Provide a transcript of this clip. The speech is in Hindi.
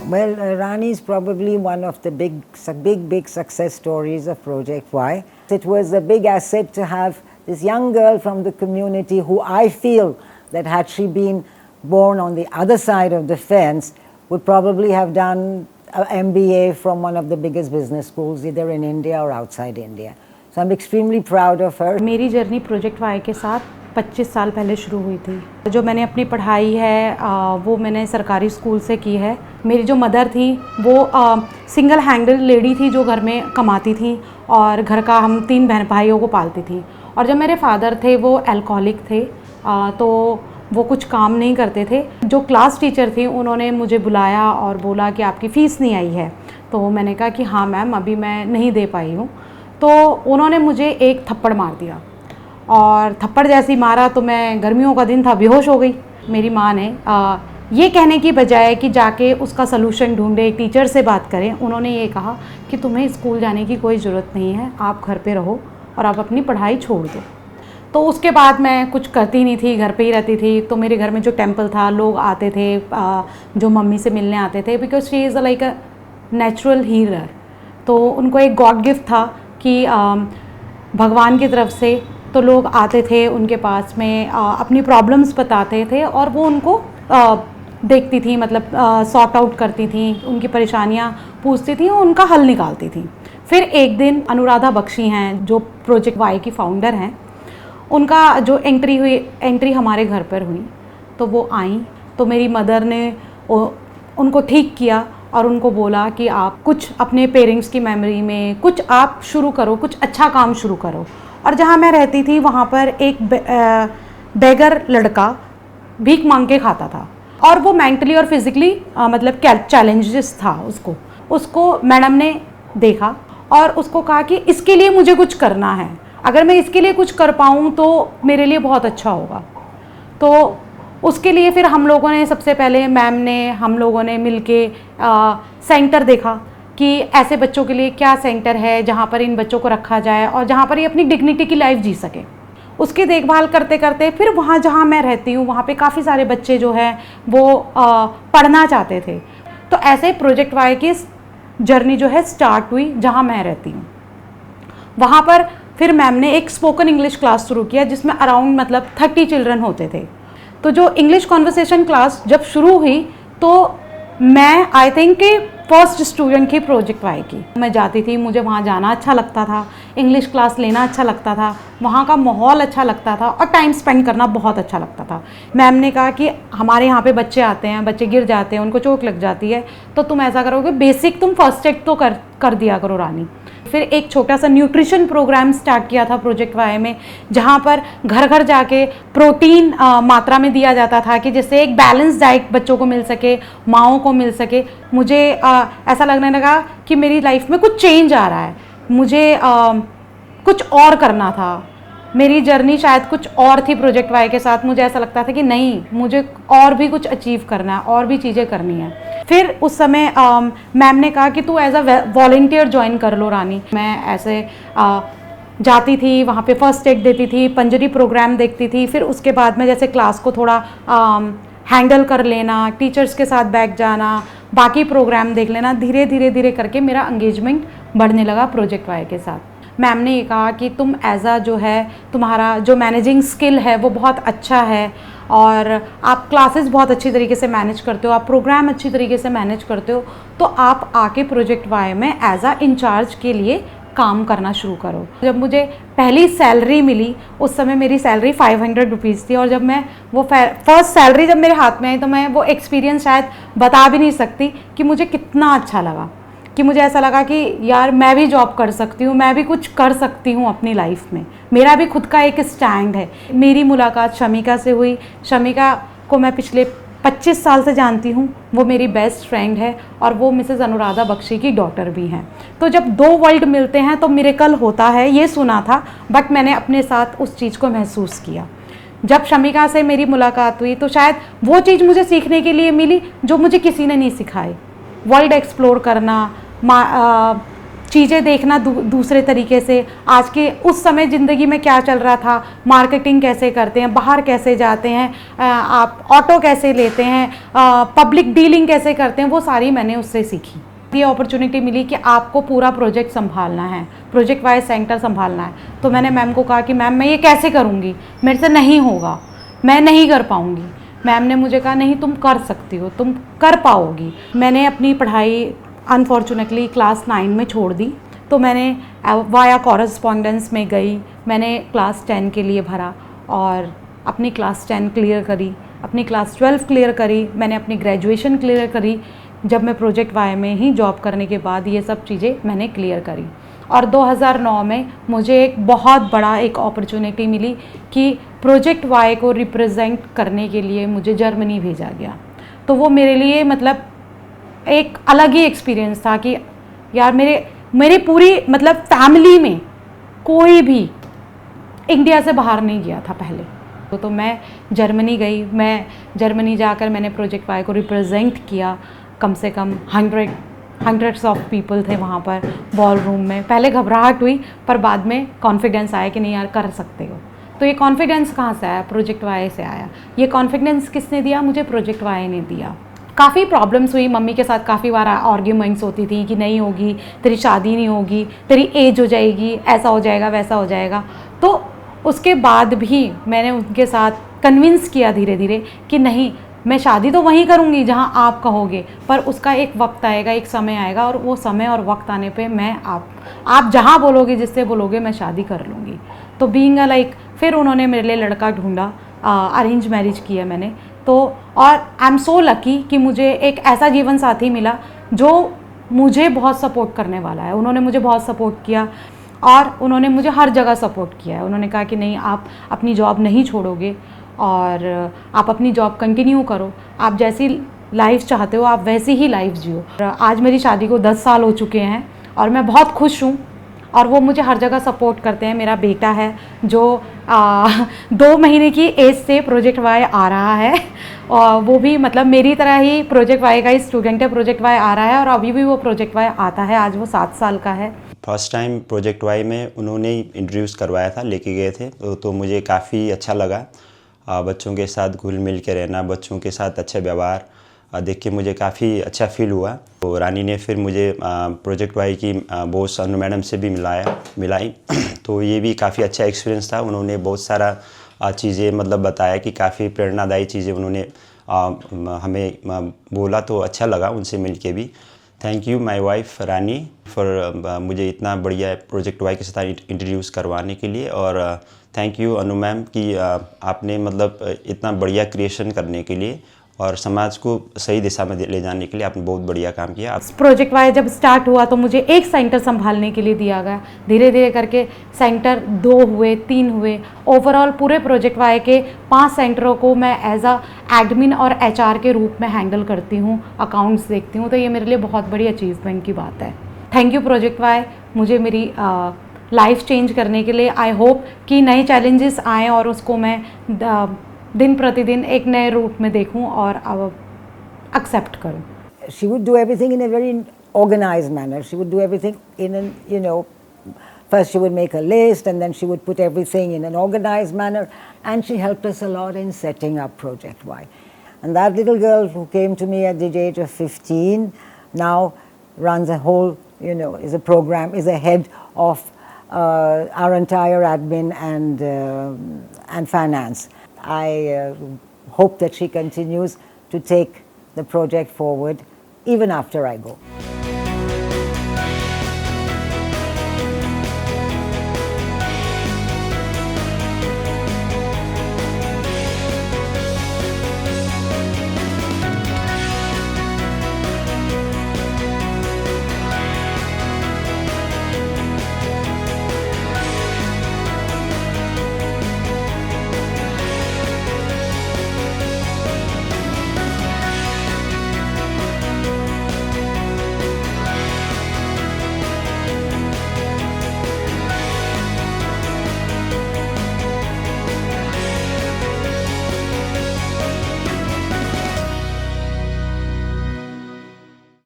Well, Rani is probably one of the big success stories of Project Y. It was a big asset to have this young girl from the community who I feel that had she been born on the other side of the fence would probably have done an MBA from one of the biggest business schools either in India or outside India. So I'm extremely proud of her. मेरी जर्नी प्रोजेक्ट वाई के साथ 25 साल पहले शुरू हुई थी। जो मैंने अपनी पढ़ाई है वो मैंने सरकारी स्कूल से की है। मेरी जो मदर थी वो सिंगल हैंडल लेडी थी जो घर में कमाती थी और घर का हम 3 बहन भाइयों को पालती थी। और जब मेरे फादर थे वो अल्कोहलिक थे, तो वो कुछ काम नहीं करते थे। जो क्लास टीचर थी उन्होंने मुझे बुलाया और बोला कि आपकी फ़ीस नहीं आई है। तो मैंने कहा कि हाँ मैम, अभी मैं नहीं दे पाई हूँ। तो उन्होंने मुझे एक थप्पड़ मार दिया और थप्पड़ जैसी मारा तो मैं, गर्मियों का दिन था, बेहोश हो गई। मेरी माँ ने ये कहने की बजाय कि जाके उसका सलूशन ढूंढे, एक टीचर से बात करें, उन्होंने ये कहा कि तुम्हें स्कूल जाने की कोई ज़रूरत नहीं है, आप घर पे रहो और आप अपनी पढ़ाई छोड़ दो। तो उसके बाद मैं कुछ करती नहीं थी, घर पे ही रहती थी। तो मेरे घर में जो टेंपल था, लोग आते थे जो मम्मी से मिलने आते थे, because she is like a natural healer. तो उनको एक गॉड गिफ्ट था कि भगवान की तरफ से तो लोग आते थे उनके पास में, अपनी प्रॉब्लम्स बताते थे और वो उनको देखती थी, मतलब सॉर्ट आउट करती थी, उनकी परेशानियाँ पूछती थी और उनका हल निकालती थी। फिर एक दिन अनुराधा बख्शी हैं जो प्रोजेक्ट वाई की फाउंडर हैं, उनका जो एंट्री हमारे घर पर हुई, तो वो आई तो मेरी मदर ने उनको ठीक किया और उनको बोला कि आप कुछ अपने पेरेंट्स की मेमोरी में कुछ आप शुरू करो, कुछ अच्छा काम शुरू करो। और जहाँ मैं रहती थी वहाँ पर एक बेगर लड़का भीख मांग के खाता था और वो मेंटली और फिज़िकली मतलब चैलेंजेस था उसको मैडम ने देखा और उसको कहा कि इसके लिए मुझे कुछ करना है, अगर मैं इसके लिए कुछ कर पाऊँ तो मेरे लिए बहुत अच्छा होगा। तो उसके लिए फिर हम लोगों ने, सबसे पहले मैम ने, हम लोगों ने मिलके सेंटर देखा कि ऐसे बच्चों के लिए क्या सेंटर है जहाँ पर इन बच्चों को रखा जाए और जहाँ पर ये अपनी डिग्निटी की लाइफ जी सके। उसकी देखभाल करते करते फिर वहाँ जहाँ मैं रहती हूँ वहाँ पे काफ़ी सारे बच्चे जो हैं वो पढ़ना चाहते थे। तो ऐसे प्रोजेक्ट वाई की जर्नी जो है स्टार्ट हुई जहाँ मैं रहती हूँ। वहाँ पर फिर मैम ने एक स्पोकन इंग्लिश क्लास शुरू किया जिसमें अराउंड मतलब 30 चिल्ड्रन होते थे। तो जो इंग्लिश कॉन्वर्सेशन क्लास जब शुरू हुई तो मैं आई थिंक कि फर्स्ट स्टूडेंट थी प्रोजेक्ट वाई की। मैं जाती थी, मुझे वहाँ जाना अच्छा लगता था, इंग्लिश क्लास लेना अच्छा लगता था, वहाँ का माहौल अच्छा लगता था और टाइम स्पेंड करना बहुत अच्छा लगता था। मैम ने कहा कि हमारे यहाँ पे बच्चे आते हैं, बच्चे गिर जाते हैं, उनको चोट लग जाती है, तो तुम ऐसा करोगे, बेसिक तुम फर्स्ट एड तो कर दिया करो रानी। फिर एक छोटा सा न्यूट्रिशन प्रोग्राम स्टार्ट किया था प्रोजेक्ट वाई में, जहाँ पर घर घर जाके प्रोटीन मात्रा में दिया जाता था कि जिससे एक बैलेंस डाइट बच्चों को मिल सके, माँओं को मिल सके। मुझे ऐसा लगने लगा कि मेरी लाइफ में कुछ चेंज आ रहा है, मुझे कुछ और करना था। मेरी जर्नी शायद कुछ और थी प्रोजेक्ट वाई के साथ। मुझे ऐसा लगता था कि नहीं, मुझे और भी कुछ अचीव करना है, और भी चीज़ें करनी है। फिर उस समय मैम ने कहा कि तू एज अ वॉलंटियर ज्वाइन कर लो रानी। मैं ऐसे जाती थी, वहाँ पे फर्स्ट एड देती थी, पंजरी प्रोग्राम देखती थी। फिर उसके बाद में जैसे क्लास को थोड़ा हैंडल कर लेना, टीचर्स के साथ बैठ जाना, बाकी प्रोग्राम देख लेना, धीरे धीरे करके मेरा एंगेजमेंट बढ़ने लगा प्रोजेक्ट वाई के साथ। मैम ने ये कहा कि तुम एज अ जो है, तुम्हारा जो मैनेजिंग स्किल है वो बहुत अच्छा है और आप क्लासेस बहुत अच्छी तरीके से मैनेज करते हो, आप प्रोग्राम अच्छी तरीके से मैनेज करते हो, तो आप आके प्रोजेक्ट वाई में एज अ इंचार्ज के लिए काम करना शुरू करो। जब मुझे पहली सैलरी मिली उस समय मेरी सैलरी 500 रुपीज़ थी और जब मैं वो फर्स्ट सैलरी जब मेरे हाथ में आई तो मैं वो एक्सपीरियंस शायद बता भी नहीं सकती कि मुझे कितना अच्छा लगा। कि मुझे ऐसा लगा कि यार मैं भी जॉब कर सकती हूँ, मैं भी कुछ कर सकती हूँ अपनी लाइफ में, मेरा भी खुद का एक स्टैंड है। मेरी मुलाकात शमिका से हुई। शमिका को मैं पिछले 25 साल से जानती हूँ, वो मेरी बेस्ट फ्रेंड है और वो मिसेज़ अनुराधा बख्शी की डॉटर भी हैं। तो जब 2 वर्ल्ड मिलते हैं तो मिरेकल होता है, ये सुना था, बट मैंने अपने साथ उस चीज़ को महसूस किया। जब शमिका से मेरी मुलाकात हुई तो शायद वो चीज़ मुझे सीखने के लिए मिली जो मुझे किसी ने नहीं सिखाई। वर्ल्ड एक्सप्लोर करना, चीज़ें देखना दूसरे तरीके से, आज के उस समय ज़िंदगी में क्या चल रहा था, मार्केटिंग कैसे करते हैं, बाहर कैसे जाते हैं, आप ऑटो कैसे लेते हैं, पब्लिक डीलिंग कैसे करते हैं, वो सारी मैंने उससे सीखी। ये अपॉर्चुनिटी मिली कि आपको पूरा प्रोजेक्ट संभालना है, प्रोजेक्ट वाइज सेंटर संभालना है। तो मैंने मैम को कहा कि मैम मैं ये कैसे करूँगी, मेरे से नहीं होगा, मैं नहीं कर पाऊँगी। मैम ने मुझे कहा नहीं तुम कर सकती हो, तुम कर पाओगी। मैंने अपनी पढ़ाई अनफॉर्चुनेटली क्लास 9 में छोड़ दी, तो मैंने वाया कॉरेस्पॉन्डेंस में गई, मैंने क्लास 10 के लिए भरा और अपनी क्लास 10 क्लियर करी, अपनी क्लास 12 क्लियर करी, मैंने अपनी ग्रेजुएशन क्लियर करी। जब मैं प्रोजेक्ट वाई में ही जॉब करने के बाद ये सब चीज़ें मैंने क्लियर करी और 2009 में मुझे एक बहुत बड़ा एक अपॉर्चुनिटी मिली कि प्रोजेक्ट वाई को रिप्रेजेंट करने के लिए मुझे जर्मनी भेजा गया। तो वो मेरे लिए मतलब एक अलग ही एक्सपीरियंस था कि यार मेरी पूरी मतलब फैमिली में कोई भी इंडिया से बाहर नहीं गया था पहले। तो मैं जर्मनी गई, मैं जर्मनी जाकर मैंने प्रोजेक्ट वाई को रिप्रेजेंट किया। कम से कम हंड्रेड्स ऑफ पीपल थे वहाँ पर बॉल रूम में। पहले घबराहट हुई पर बाद में कॉन्फिडेंस आया कि नहीं यार कर सकते हो। तो ये कॉन्फिडेंस कहाँ से आया? प्रोजेक्ट वाई से आया। ये कॉन्फिडेंस किसने दिया? मुझे प्रोजेक्ट वाई ने दिया। काफ़ी प्रॉब्लम्स हुई मम्मी के साथ, काफ़ी बार आर्ग्यूमेंट्स होती थी कि नहीं होगी, तेरी शादी नहीं होगी, तेरी एज हो जाएगी, ऐसा हो जाएगा वैसा हो जाएगा। तो उसके बाद भी मैंने उनके साथ कन्विंस किया धीरे धीरे कि नहीं, मैं शादी तो वहीं करूँगी जहाँ आप कहोगे, पर उसका एक वक्त आएगा, एक समय आएगा और वो समय और वक्त आने पे मैं आप जहाँ बोलोगे, जिससे बोलोगे मैं शादी कर लूँगी। तो बीइंग लाइक फिर उन्होंने मेरे लिए लड़का ढूंढा, अरेंज मैरिज किया मैंने। तो और आई एम सो लकी कि मुझे एक ऐसा जीवन साथी मिला जो मुझे बहुत सपोर्ट करने वाला है। उन्होंने मुझे बहुत सपोर्ट किया और उन्होंने मुझे हर जगह सपोर्ट किया है। उन्होंने कहा कि नहीं, आप अपनी जॉब नहीं छोड़ोगे और आप अपनी जॉब कंटिन्यू करो, आप जैसी लाइफ चाहते हो आप वैसी ही लाइफ जियो। आज मेरी शादी को 10 साल हो चुके हैं और मैं बहुत खुश हूँ और वो मुझे हर जगह सपोर्ट करते हैं। मेरा बेटा है जो 2 महीने की एज से प्रोजेक्ट वाई आ रहा है और वो भी मतलब मेरी तरह ही प्रोजेक्ट वाई का ही स्टूडेंट है। प्रोजेक्ट वाई आ रहा है और अभी भी वो प्रोजेक्ट वाई आता है। आज वो 7 साल का है। फर्स्ट टाइम प्रोजेक्ट वाई में उन्होंने इंट्रोड्यूस करवाया था, लेके गए थे, तो मुझे काफ़ी अच्छा लगा। बच्चों के साथ घुल मिल के रहना, बच्चों के साथ अच्छा व्यवहार देख के मुझे काफ़ी अच्छा फील हुआ। तो रानी ने फिर मुझे प्रोजेक्ट वाई की बॉस अनु मैडम से भी मिलाई तो ये भी काफ़ी अच्छा एक्सपीरियंस था। उन्होंने बहुत सारा चीज़ें मतलब बताया कि काफ़ी प्रेरणादायी चीज़ें उन्होंने हमें बोला, तो अच्छा लगा उनसे मिल के भी। Thank you my wife Rani for मुझे इतना बढ़िया प्रोजेक्ट वाई के साथ इंट्रोड्यूस करवाने के लिए। और थैंक यू अनु मैम कि आपने मतलब इतना बढ़िया क्रिएशन करने के लिए और समाज को सही दिशा में ले जाने के लिए आपने बहुत बढ़िया काम किया। प्रोजेक्ट वाई जब स्टार्ट हुआ तो मुझे एक सेंटर संभालने के लिए दिया गया। धीरे धीरे करके सेंटर 2 हुए, 3 हुए। ओवरऑल पूरे प्रोजेक्ट वाई के 5 सेंटरों को मैं एज अ एडमिन और HR के रूप में हैंडल करती हूँ, अकाउंट्स देखती हूँ। तो ये मेरे लिए बहुत बड़ी अचीवमेंट की बात है। थैंक यू प्रोजेक्ट वाई, मुझे मेरी लाइफ चेंज करने के लिए। आई होप कि नए चैलेंजेस आएँ और उसको मैं दिन प्रतिदिन एक नए रूप में देखूं और एक्सेप्ट करूं। She would do everything in a very organized manner. She would do everything in an, first she would make a list and then she would put everything in an organized manner, and she helped us a lot in setting up Project Y. And that little girl who came to me at the age of 15 now runs a whole, is a head of our entire admin and finance. I hope that she continues to take the project forward even after I go.